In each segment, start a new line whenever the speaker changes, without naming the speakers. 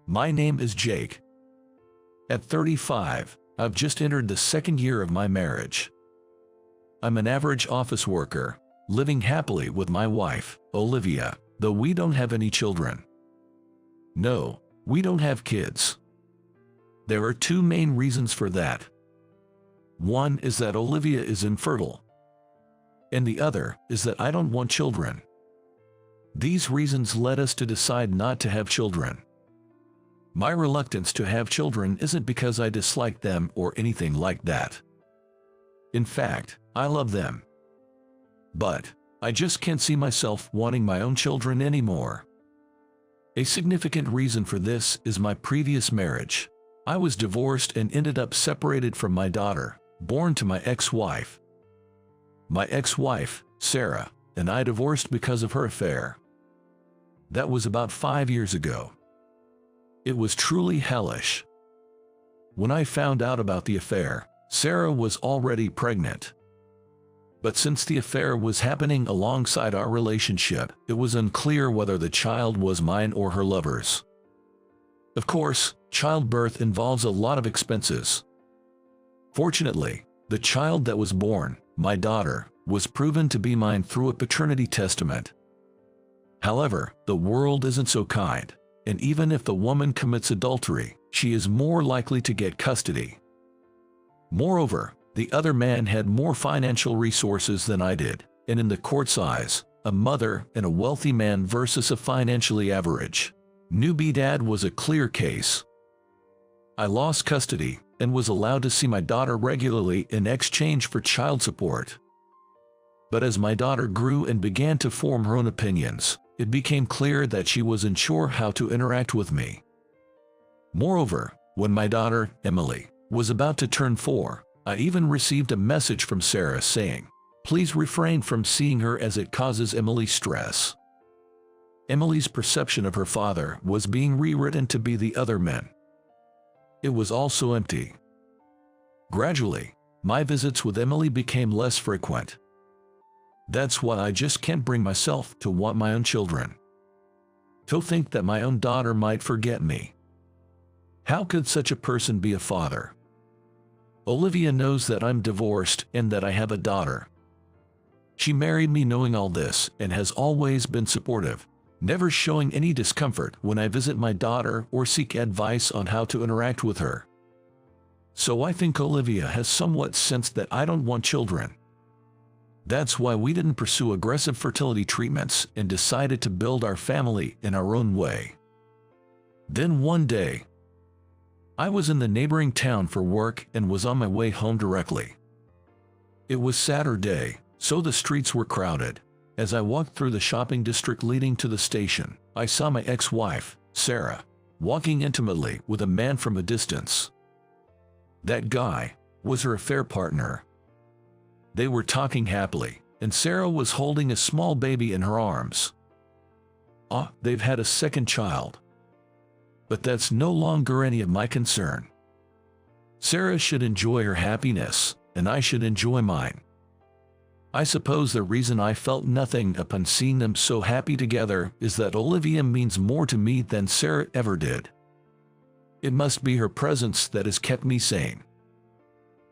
My name is Jake. At 35, I've just entered the second year of my marriage. I'm an average office worker, living happily with my wife, Olivia, though we don't have any children. No, we don't have kids. There are two main reasons for that. One is that Olivia is infertile, and the other is that I don't want children. These reasons led us to decide not to have children. My reluctance to have children isn't because I dislike them or anything like that. In fact, I love them. But I just can't see myself wanting my own children anymore. A significant reason for this is my previous marriage. I was divorced and ended up separated from my daughter, born to my ex-wife. My ex-wife, Sarah, and I divorced because of her affair. That was about 5 years ago. It was truly hellish. When I found out about the affair, Sarah was already pregnant. But since the affair was happening alongside our relationship, it was unclear whether the child was mine or her lover's. Of course, childbirth involves a lot of expenses. Fortunately, the child that was born, my daughter, was proven to be mine through a paternity testament. However, the world isn't so kind, and even if the woman commits adultery, she is more likely to get custody. Moreover, the other man had more financial resources than I did, and in the court's eyes, a mother and a wealthy man versus a financially average newbie dad was a clear case. I lost custody and was allowed to see my daughter regularly in exchange for child support. But as my daughter grew and began to form her own opinions, it became clear that she wasn't sure how to interact with me. Moreover, when my daughter, Emily, was about to turn 4, I even received a message from Sarah saying, "Please refrain from seeing her as it causes Emily stress." Emily's perception of her father was being rewritten to be the other man. It was also empty. Gradually, my visits with Emily became less frequent. That's why I just can't bring myself to want my own children. To think that my own daughter might forget me. How could such a person be a father? Olivia knows that I'm divorced and that I have a daughter. She married me knowing all this and has always been supportive, never showing any discomfort when I visit my daughter or seek advice on how to interact with her. So I think Olivia has somewhat sensed that I don't want children. That's why we didn't pursue aggressive fertility treatments and decided to build our family in our own way. Then one day, I was in the neighboring town for work and was on my way home directly. It was Saturday, so the streets were crowded. As I walked through the shopping district leading to the station, I saw my ex-wife, Sarah, walking intimately with a man from a distance. That guy was her affair partner. They were talking happily, and Sarah was holding a small baby in her arms. They've had a second child. But that's no longer any of my concern. Sarah should enjoy her happiness, and I should enjoy mine. I suppose the reason I felt nothing upon seeing them so happy together is that Olivia means more to me than Sarah ever did. It must be her presence that has kept me sane.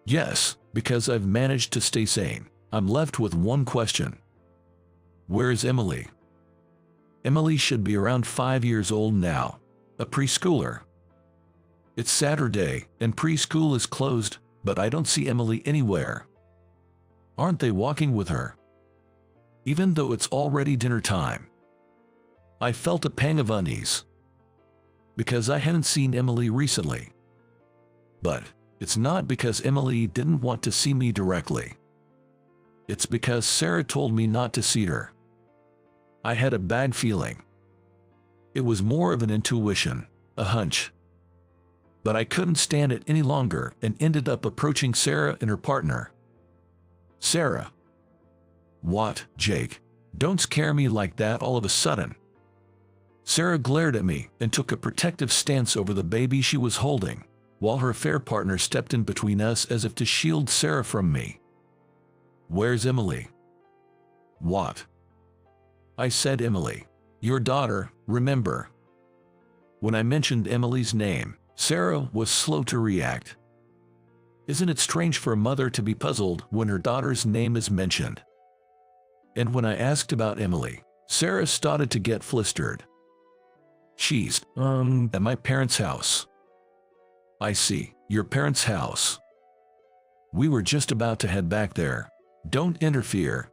Yes, because I've managed to stay sane, I'm left with one question. Where is Emily? Emily should be around 5 years old now, a preschooler. It's Saturday, and preschool is closed, but I don't see Emily anywhere. Aren't they walking with her? Even though it's already dinner time. I felt a pang of unease, because I hadn't seen Emily recently. But it's not because Emily didn't want to see me directly. It's because Sarah told me not to see her. I had a bad feeling. It was more of an intuition, a hunch. But I couldn't stand it any longer and ended up approaching Sarah and her partner. Sarah. What, Jake? Don't scare me like that all of a sudden. Sarah glared at me and took a protective stance over the baby she was holding, while her affair partner stepped in between us as if to shield Sarah from me. Where's Emily? What? I said Emily. Your daughter, remember. When I mentioned Emily's name, Sarah was slow to react. Isn't it strange for a mother to be puzzled when her daughter's name is mentioned? And when I asked about Emily, Sarah started to get flustered. She's, at my parents' house. I see, your parents' house. We were just about to head back there. Don't interfere.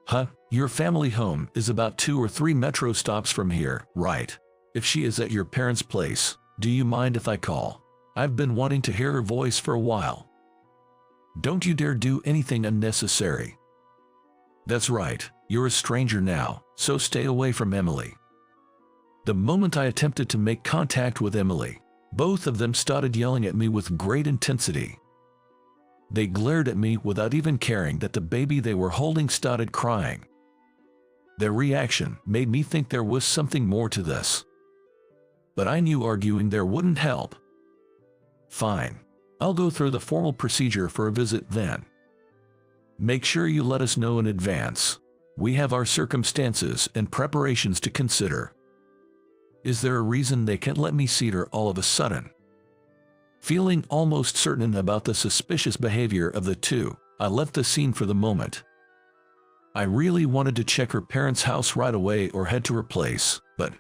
Huh, your family home is about 2 or 3 metro stops from here, right? If she is at your parents' place, do you mind if I call? I've been wanting to hear her voice for a while. Don't you dare do anything unnecessary. That's right, you're a stranger now, so stay away from Emily. The moment I attempted to make contact with Emily, both of them started yelling at me with great intensity. They glared at me without even caring that the baby they were holding started crying. Their reaction made me think there was something more to this. But I knew arguing there wouldn't help. Fine. I'll go through the formal procedure for a visit then. Make sure you let us know in advance. We have our circumstances and preparations to consider. Is there a reason they can't let me see her all of a sudden? Feeling almost certain about the suspicious behavior of the two, I left the scene for the moment. I really wanted to check her parents' house right away or head to her place, but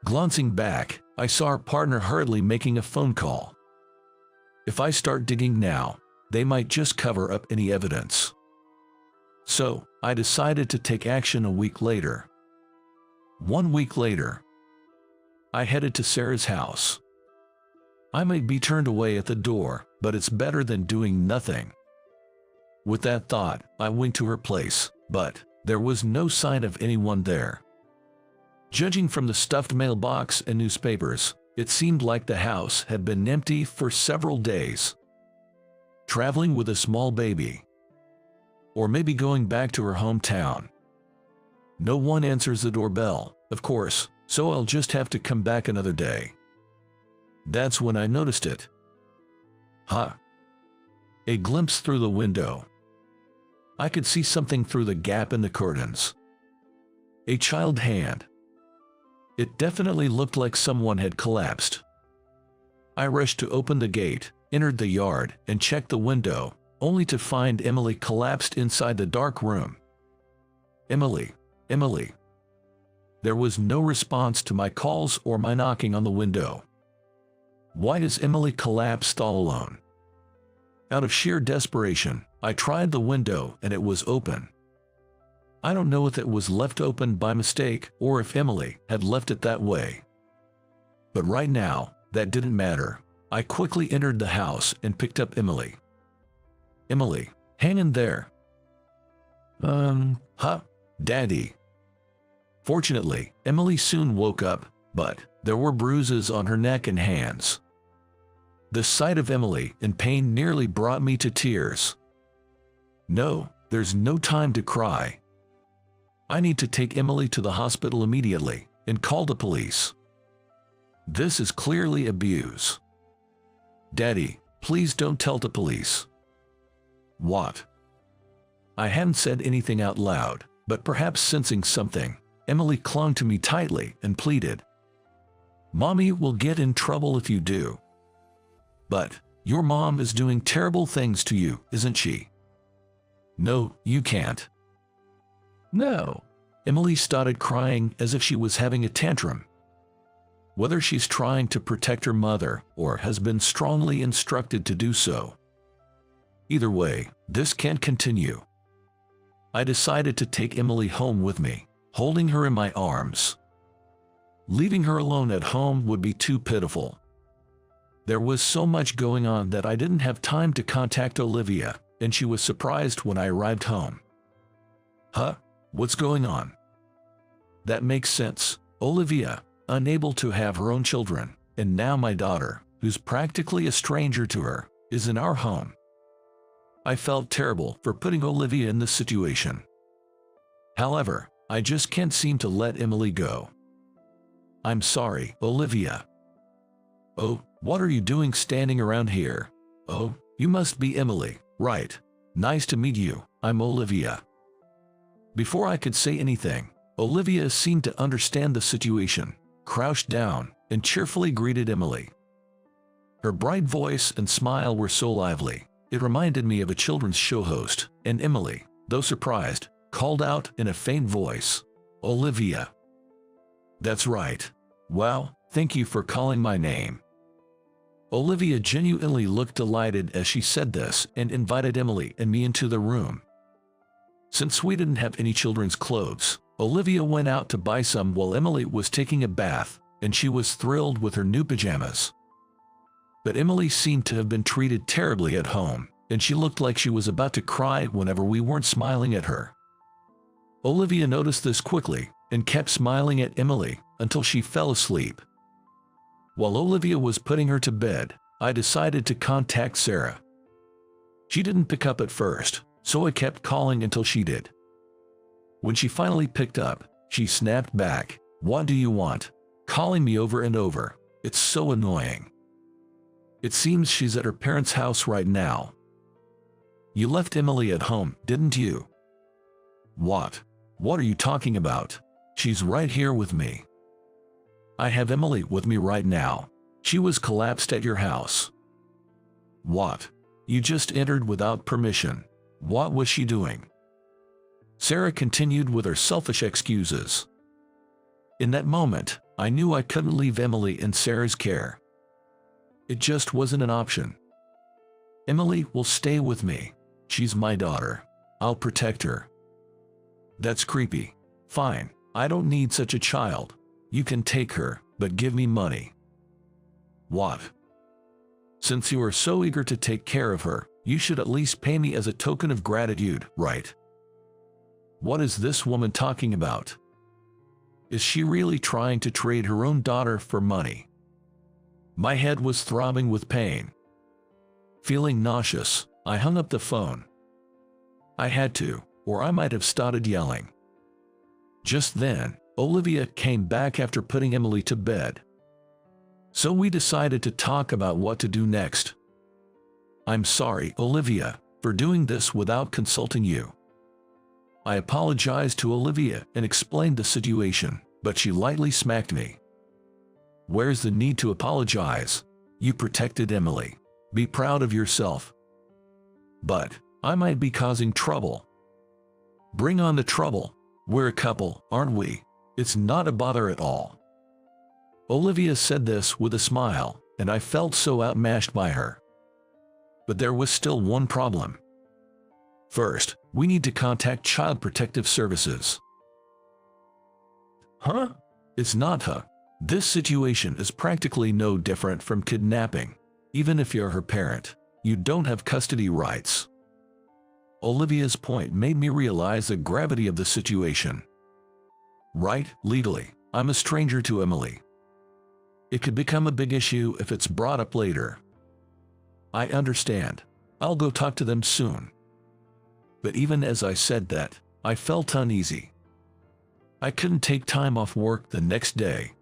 glancing back, I saw her partner hurriedly making a phone call. If I start digging now, they might just cover up any evidence. So, I decided to take action a week later. 1 week later, I headed to Sarah's house. I might be turned away at the door, but it's better than doing nothing. With that thought, I went to her place, but there was no sign of anyone there. Judging from the stuffed mailbox and newspapers, it seemed like the house had been empty for several days. Traveling with a small baby. Or maybe going back to her hometown. No one answers the doorbell, of course, so I'll just have to come back another day. That's when I noticed it. Huh. A glimpse through the window. I could see something through the gap in the curtains. A child hand. It definitely looked like someone had collapsed. I rushed to open the gate, entered the yard, and checked the window, only to find Emily collapsed inside the dark room. Emily, Emily. There was no response to my calls or my knocking on the window. Why is Emily collapsed all alone? Out of sheer desperation, I tried the window and it was open. I don't know if it was left open by mistake or if Emily had left it that way. But right now, that didn't matter. I quickly entered the house and picked up Emily. Emily, hang in there. Daddy. Fortunately, Emily soon woke up, but there were bruises on her neck and hands. The sight of Emily in pain nearly brought me to tears. No, there's no time to cry. I need to take Emily to the hospital immediately and call the police. This is clearly abuse. Daddy, please don't tell the police. What? I hadn't said anything out loud, but perhaps sensing something, Emily clung to me tightly and pleaded. Mommy will get in trouble if you do. But your mom is doing terrible things to you, isn't she? No, you can't. No. Emily started crying as if she was having a tantrum. Whether she's trying to protect her mother or has been strongly instructed to do so. Either way, this can't continue. I decided to take Emily home with me, holding her in my arms. Leaving her alone at home would be too pitiful. There was so much going on that I didn't have time to contact Olivia, and she was surprised when I arrived home. Huh? What's going on? That makes sense. Olivia, unable to have her own children, and now my daughter, who's practically a stranger to her, is in our home. I felt terrible for putting Olivia in this situation. However, I just can't seem to let Emily go. I'm sorry, Olivia. Oh, what are you doing standing around here? Oh, you must be Emily, right? Nice to meet you, I'm Olivia. Before I could say anything, Olivia seemed to understand the situation, crouched down and cheerfully greeted Emily. Her bright voice and smile were so lively, it reminded me of a children's show host, and Emily, though surprised, called out in a faint voice, "Olivia." "That's right. Wow, thank you for calling my name." Olivia genuinely looked delighted as she said this and invited Emily and me into the room. Since we didn't have any children's clothes, Olivia went out to buy some while Emily was taking a bath, and she was thrilled with her new pajamas. But Emily seemed to have been treated terribly at home, and she looked like she was about to cry whenever we weren't smiling at her. Olivia noticed this quickly and kept smiling at Emily until she fell asleep. While Olivia was putting her to bed, I decided to contact Sarah. She didn't pick up at first, so I kept calling until she did. When she finally picked up, she snapped back, "What do you want? Calling me over and over. It's so annoying. It seems she's at her parents' house right now." "You left Emily at home, didn't you?" "What? What are you talking about? She's right here with me." "I have Emily with me right now. She was collapsed at your house." "What? You just entered without permission. What was she doing?" Sarah continued with her selfish excuses. In that moment, I knew I couldn't leave Emily in Sarah's care. It just wasn't an option. "Emily will stay with me. She's my daughter. I'll protect her." "That's creepy." "Fine, I don't need such a child. You can take her, but give me money." "What?" "Since you are so eager to take care of her, you should at least pay me as a token of gratitude, right?" What is this woman talking about? Is she really trying to trade her own daughter for money? My head was throbbing with pain. Feeling nauseous, I hung up the phone. I had to, or I might have started yelling. Just then, Olivia came back after putting Emily to bed. So we decided to talk about what to do next. "I'm sorry, Olivia, for doing this without consulting you." I apologized to Olivia and explained the situation, but she lightly smacked me. "Where's the need to apologize? You protected Emily. Be proud of yourself." "But I might be causing trouble." "Bring on the trouble. We're a couple, aren't we? It's not a bother at all." Olivia said this with a smile, and I felt so outmatched by her. But there was still one problem. First, we need to contact Child Protective Services. Huh? It's not huh. This situation is practically no different from kidnapping. Even if you're her parent, you don't have custody rights. Olivia's point made me realize the gravity of the situation. Right, legally, I'm a stranger to Emily. It could become a big issue if it's brought up later. I understand. I'll go talk to them soon. But even as I said that, I felt uneasy. I couldn't take time off work the next day.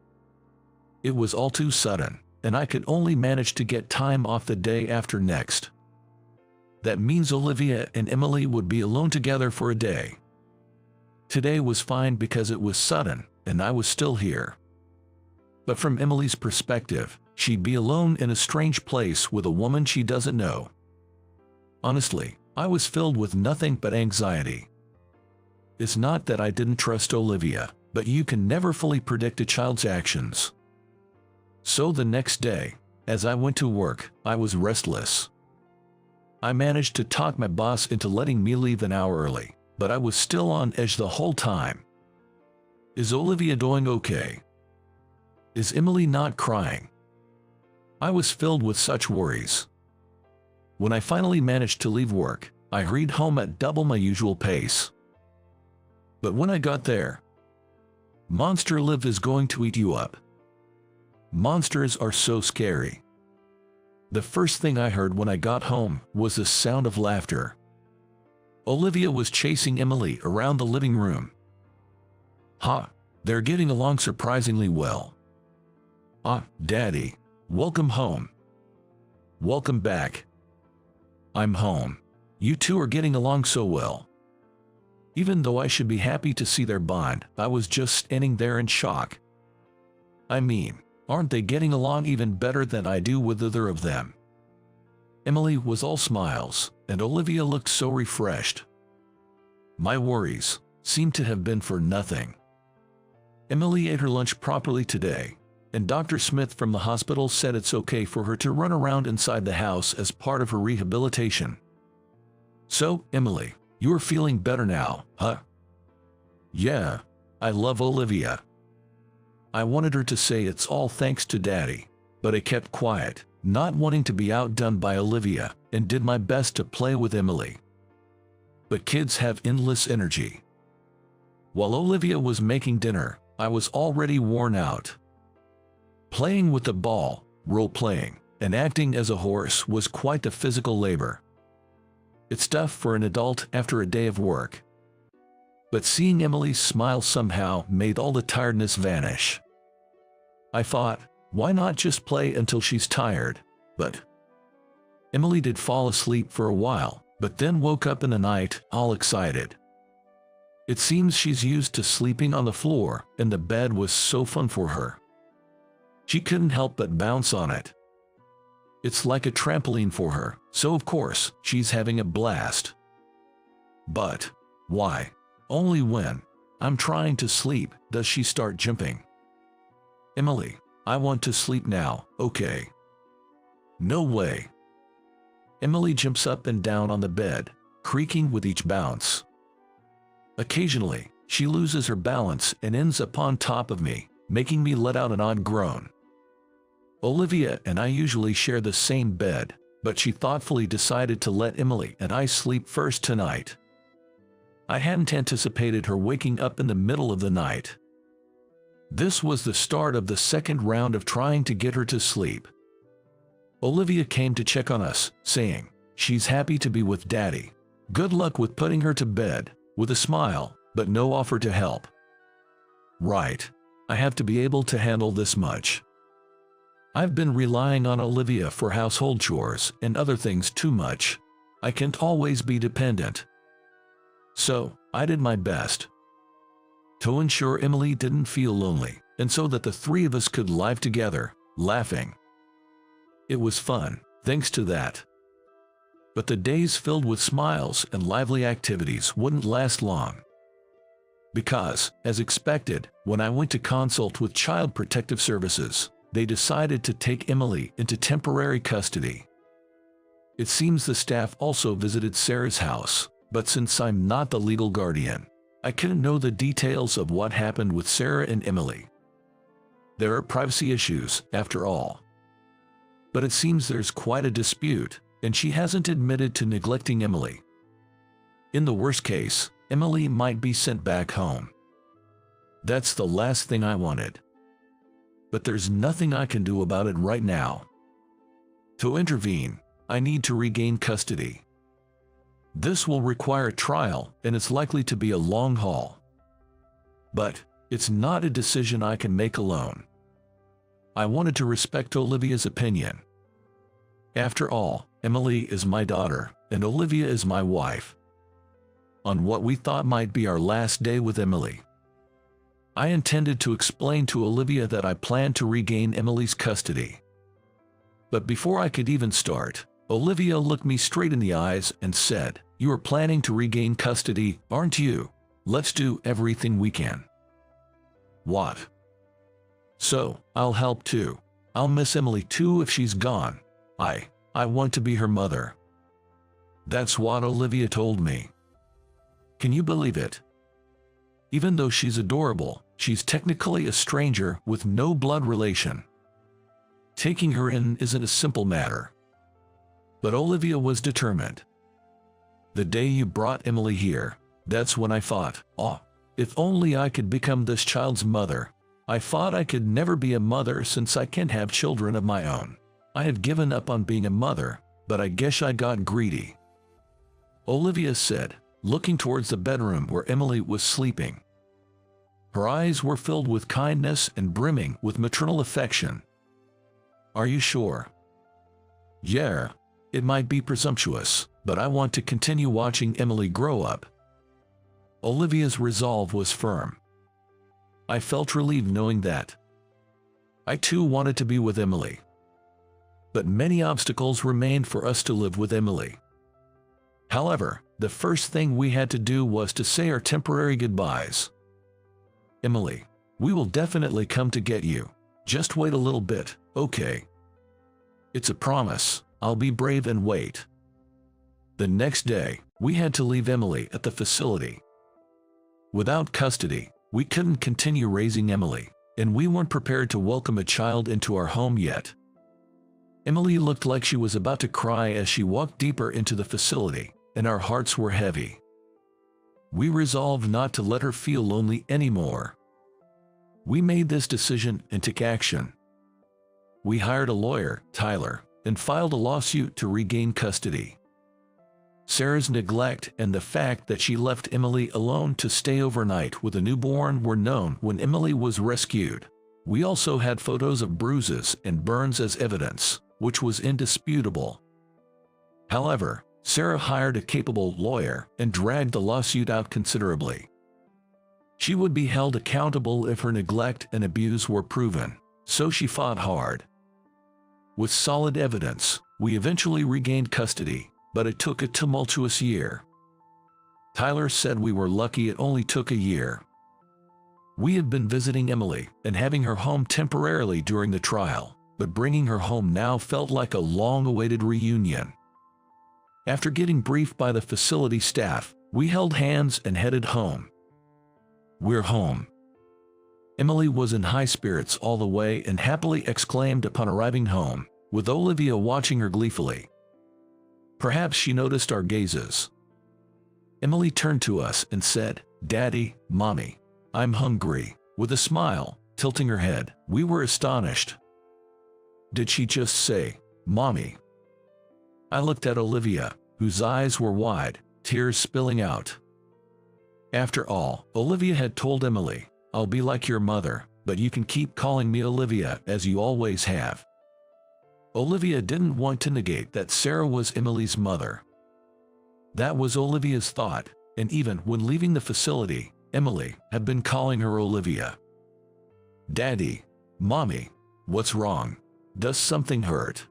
It was all too sudden, and I could only manage to get time off the day after next. That means Olivia and Emily would be alone together for a day. Today was fine because it was sudden, and I was still here. But from Emily's perspective, she'd be alone in a strange place with a woman she doesn't know. Honestly, I was filled with nothing but anxiety. It's not that I didn't trust Olivia, but you can never fully predict a child's actions. So the next day, as I went to work, I was restless. I managed to talk my boss into letting me leave an hour early, but I was still on edge the whole time. Is Olivia doing okay? Is Emily not crying? I was filled with such worries. When I finally managed to leave work, I hurried home at double my usual pace. But when I got there, Monster Liv is going to eat you up. Monsters are so scary. The first thing I heard when I got home was the sound of laughter. Olivia was chasing Emily around the living room. Ha, they're getting along surprisingly well. Ah, Daddy, welcome home. Welcome back. I'm home. You two are getting along so well. Even though I should be happy to see their bond, I was just standing there in shock. I mean, aren't they getting along even better than I do with either of them? Emily was all smiles, and Olivia looked so refreshed. My worries seemed to have been for nothing. Emily ate her lunch properly today, and Dr. Smith from the hospital said it's okay for her to run around inside the house as part of her rehabilitation. So, Emily, you are feeling better now, huh? Yeah, I love Olivia. I wanted her to say it's all thanks to Daddy, but I kept quiet, not wanting to be outdone by Olivia, and did my best to play with Emily. But kids have endless energy. While Olivia was making dinner, I was already worn out. Playing with the ball, role-playing, and acting as a horse was quite the physical labor. It's tough for an adult after a day of work. But seeing Emily's smile somehow made all the tiredness vanish. I thought, why not just play until she's tired? But Emily did fall asleep for a while, but then woke up in the night, all excited. It seems she's used to sleeping on the floor, and the bed was so fun for her. She couldn't help but bounce on it. It's like a trampoline for her, so of course, she's having a blast. But why? Only when I'm trying to sleep does she start jumping. Emily, I want to sleep now, okay? No way. Emily jumps up and down on the bed, creaking with each bounce. Occasionally, she loses her balance and ends up on top of me, making me let out an odd groan. Olivia and I usually share the same bed, but she thoughtfully decided to let Emily and I sleep first tonight. I hadn't anticipated her waking up in the middle of the night. This was the start of the second round of trying to get her to sleep. Olivia came to check on us, saying, she's happy to be with Daddy. Good luck with putting her to bed, with a smile, but no offer to help. Right. I have to be able to handle this much. I've been relying on Olivia for household chores and other things too much. I can't always be dependent. So, I did my best to ensure Emily didn't feel lonely, and so that the three of us could live together, laughing. It was fun, thanks to that. But the days filled with smiles and lively activities wouldn't last long. Because, as expected, when I went to consult with Child Protective Services, they decided to take Emily into temporary custody. It seems the staff also visited Sarah's house, but since I'm not the legal guardian, I couldn't know the details of what happened with Sarah and Emily. There are privacy issues, after all. But it seems there's quite a dispute, and she hasn't admitted to neglecting Emily. In the worst case, Emily might be sent back home. That's the last thing I wanted. But there's nothing I can do about it right now. To intervene, I need to regain custody. This will require a trial, and it's likely to be a long haul. But it's not a decision I can make alone. I wanted to respect Olivia's opinion. After all, Emily is my daughter, and Olivia is my wife. On what we thought might be our last day with Emily, I intended to explain to Olivia that I planned to regain Emily's custody. But before I could even start, Olivia looked me straight in the eyes and said, "You are planning to regain custody, aren't you? Let's do everything we can." What? So, I'll help too. I'll miss Emily too if she's gone. I want to be her mother. That's what Olivia told me. Can you believe it? Even though she's adorable, she's technically a stranger with no blood relation. Taking her in isn't a simple matter. But Olivia was determined. The day you brought Emily here, that's when I thought, oh, if only I could become this child's mother. I thought I could never be a mother since I can't have children of my own. I had given up on being a mother, but I guess I got greedy. Olivia said, looking towards the bedroom where Emily was sleeping. Her eyes were filled with kindness and brimming with maternal affection. Are you sure? Yeah, it might be presumptuous, but I want to continue watching Emily grow up. Olivia's resolve was firm. I felt relieved knowing that. I too wanted to be with Emily. But many obstacles remained for us to live with Emily. However, the first thing we had to do was to say our temporary goodbyes. Emily, we will definitely come to get you. Just wait a little bit, okay? It's a promise. I'll be brave and wait. The next day, we had to leave Emily at the facility. Without custody, we couldn't continue raising Emily, and we weren't prepared to welcome a child into our home yet. Emily looked like she was about to cry as she walked deeper into the facility, and our hearts were heavy. We resolved not to let her feel lonely anymore. We made this decision and took action. We hired a lawyer, Tyler, and filed a lawsuit to regain custody. Sarah's neglect and the fact that she left Emily alone to stay overnight with a newborn were known when Emily was rescued. We also had photos of bruises and burns as evidence, which was indisputable. However, Sarah hired a capable lawyer and dragged the lawsuit out considerably. She would be held accountable if her neglect and abuse were proven, so she fought hard. With solid evidence, we eventually regained custody, but it took a tumultuous year. Tyler said we were lucky it only took a year. We had been visiting Emily and having her home temporarily during the trial, but bringing her home now felt like a long-awaited reunion. After getting briefed by the facility staff, we held hands and headed home. We're home. Emily was in high spirits all the way and happily exclaimed upon arriving home, with Olivia watching her gleefully. Perhaps she noticed our gazes. Emily turned to us and said, "Daddy, Mommy, I'm hungry," with a smile, tilting her head. We were astonished. Did she just say, "Mommy"? I looked at Olivia, whose eyes were wide, tears spilling out. After all, Olivia had told Emily, "I'll be like your mother, but you can keep calling me Olivia as you always have." Olivia didn't want to negate that Sarah was Emily's mother. That was Olivia's thought, and even when leaving the facility, Emily had been calling her Olivia. "Daddy, Mommy, what's wrong? Does something hurt?"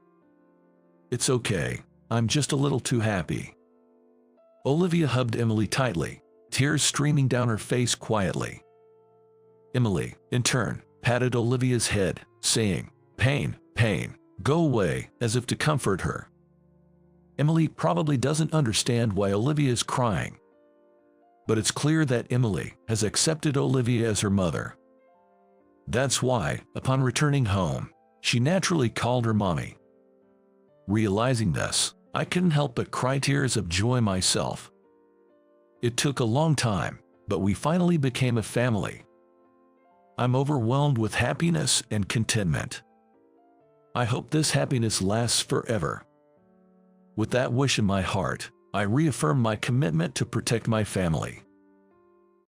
"It's okay, I'm just a little too happy." Olivia hugged Emily tightly, tears streaming down her face quietly. Emily, in turn, patted Olivia's head, saying, "Pain, pain, go away," as if to comfort her. Emily probably doesn't understand why Olivia is crying. But it's clear that Emily has accepted Olivia as her mother. That's why, upon returning home, she naturally called her Mommy. Realizing this, I couldn't help but cry tears of joy myself. It took a long time, but we finally became a family. I'm overwhelmed with happiness and contentment. I hope this happiness lasts forever. With that wish in my heart, I reaffirm my commitment to protect my family.